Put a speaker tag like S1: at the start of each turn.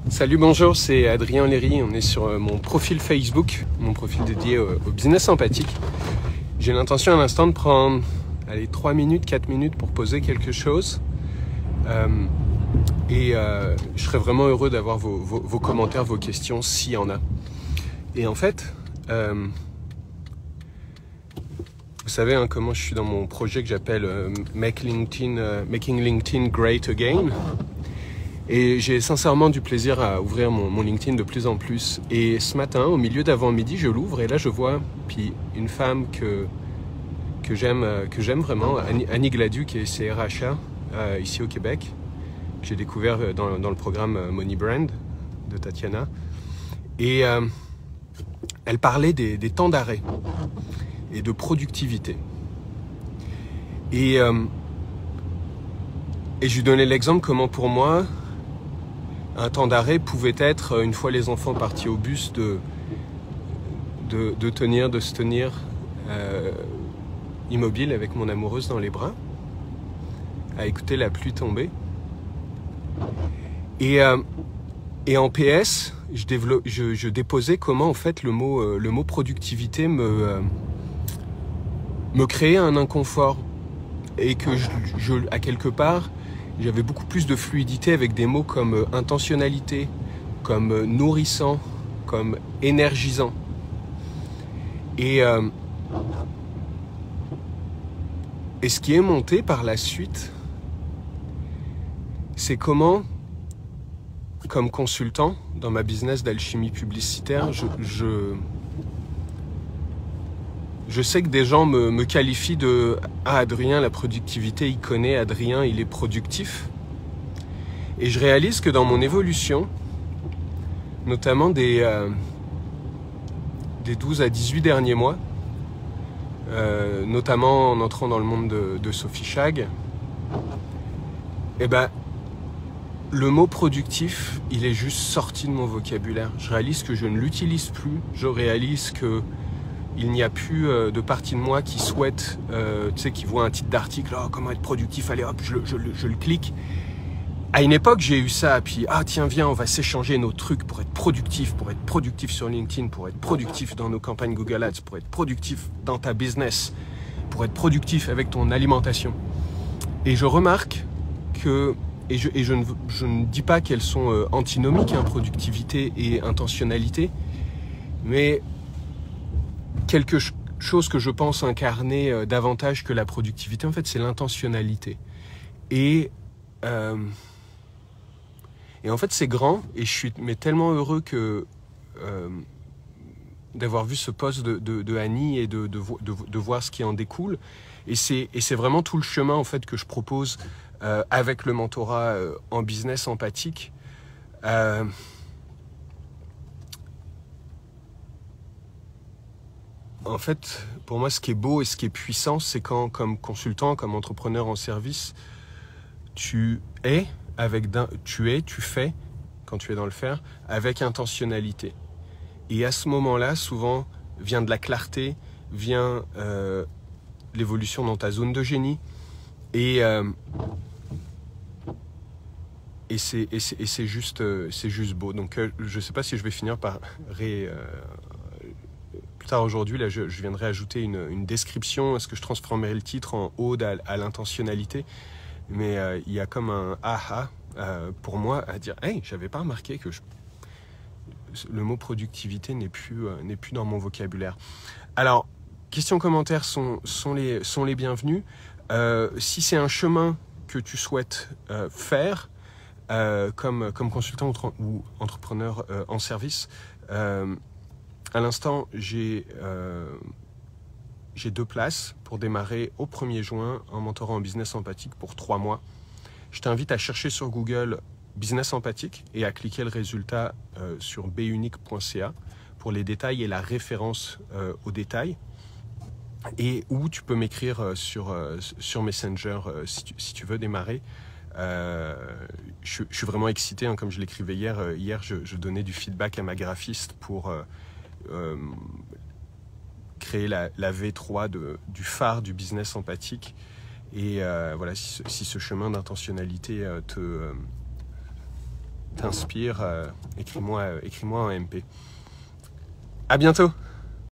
S1: Salut, bonjour, c'est Adrien Léry. On est sur mon profil Facebook, mon profil dédié au business empathique. J'ai l'intention à l'instant de prendre 3 minutes, 4 minutes pour poser quelque chose. Je serais vraiment heureux d'avoir vos commentaires, vos questions, s'il y en a. Et en fait, vous savez comment je suis dans mon projet que j'appelle Making LinkedIn Great Again. Et j'ai sincèrement du plaisir à ouvrir mon LinkedIn de plus en plus. Et ce matin, au milieu d'avant-midi, je l'ouvre et là je vois une femme que j'aime vraiment, Annie Gladu, qui est CRHA ici au Québec, que j'ai découvert dans le programme Money Brand de Tatiana. Et elle parlait des temps d'arrêt et de productivité. Et je lui donnais l'exemple comment pour moi, un temps d'arrêt pouvait être, une fois les enfants partis au bus, de se tenir immobile avec mon amoureuse dans les bras, à écouter la pluie tomber. Et en PS, je déposais comment en fait le mot productivité me créait un inconfort et que à quelque part, j'avais beaucoup plus de fluidité avec des mots comme intentionnalité, comme nourrissant, comme énergisant. Et ce qui est monté par la suite, c'est comment, comme consultant dans ma business d'alchimie publicitaire, je sais que des gens me qualifient de « Ah, Adrien, la productivité, il connaît, Adrien, il est productif ». Et je réalise que dans mon évolution, notamment des 12 à 18 derniers mois, notamment en entrant dans le monde de Sophie Chag, le mot productif, il est juste sorti de mon vocabulaire. Je réalise que je ne l'utilise plus, je réalise que il n'y a plus de partie de moi qui souhaite, qui voit un titre d'article, oh, comment être productif, allez hop, je le clique. À une époque, j'ai eu ça, puis tiens, viens, on va s'échanger nos trucs pour être productif sur LinkedIn, pour être productif dans nos campagnes Google Ads, pour être productif dans ta business, pour être productif avec ton alimentation. Et je remarque que, et je ne dis pas qu'elles sont antinomiques, productivité et intentionnalité, mais quelque chose que je pense incarner davantage que la productivité, en fait, c'est l'intentionnalité. Et en fait, c'est grand, et je suis tellement heureux d'avoir vu ce post de Annie et de voir ce qui en découle. Et c'est vraiment tout le chemin en fait que je propose avec le mentorat en business empathique. En fait, pour moi, ce qui est beau et ce qui est puissant, c'est quand, comme consultant, comme entrepreneur en service, tu fais, quand tu es dans le faire, avec intentionnalité. Et à ce moment-là, souvent, vient de la clarté, vient l'évolution dans ta zone de génie. Et c'est juste beau. Donc, je ne sais pas si je vais finir par plus tard aujourd'hui, là, je viendrai ajouter une description. Est-ce que je transformerai le titre en ode à l'intentionnalité? Mais il y a comme un aha pour moi à dire « Hey, j'avais pas remarqué que le mot productivité n'est plus dans mon vocabulaire. » Alors, questions, commentaires sont les bienvenus. Si c'est un chemin que tu souhaites faire comme consultant ou entrepreneur en service, à l'instant, j'ai 2 places pour démarrer au 1er juin en mentorat en business empathique pour 3 mois. Je t'invite à chercher sur Google business empathique et à cliquer le résultat sur bunique.ca pour les détails et la référence aux détails. Et où tu peux m'écrire sur Messenger si tu veux démarrer. Je suis vraiment excité, comme je l'écrivais hier. Hier, je donnais du feedback à ma graphiste pour créer la V3 du phare du business empathique. Et voilà, si ce chemin d'intentionnalité t'inspire, écris-moi en MP. À bientôt!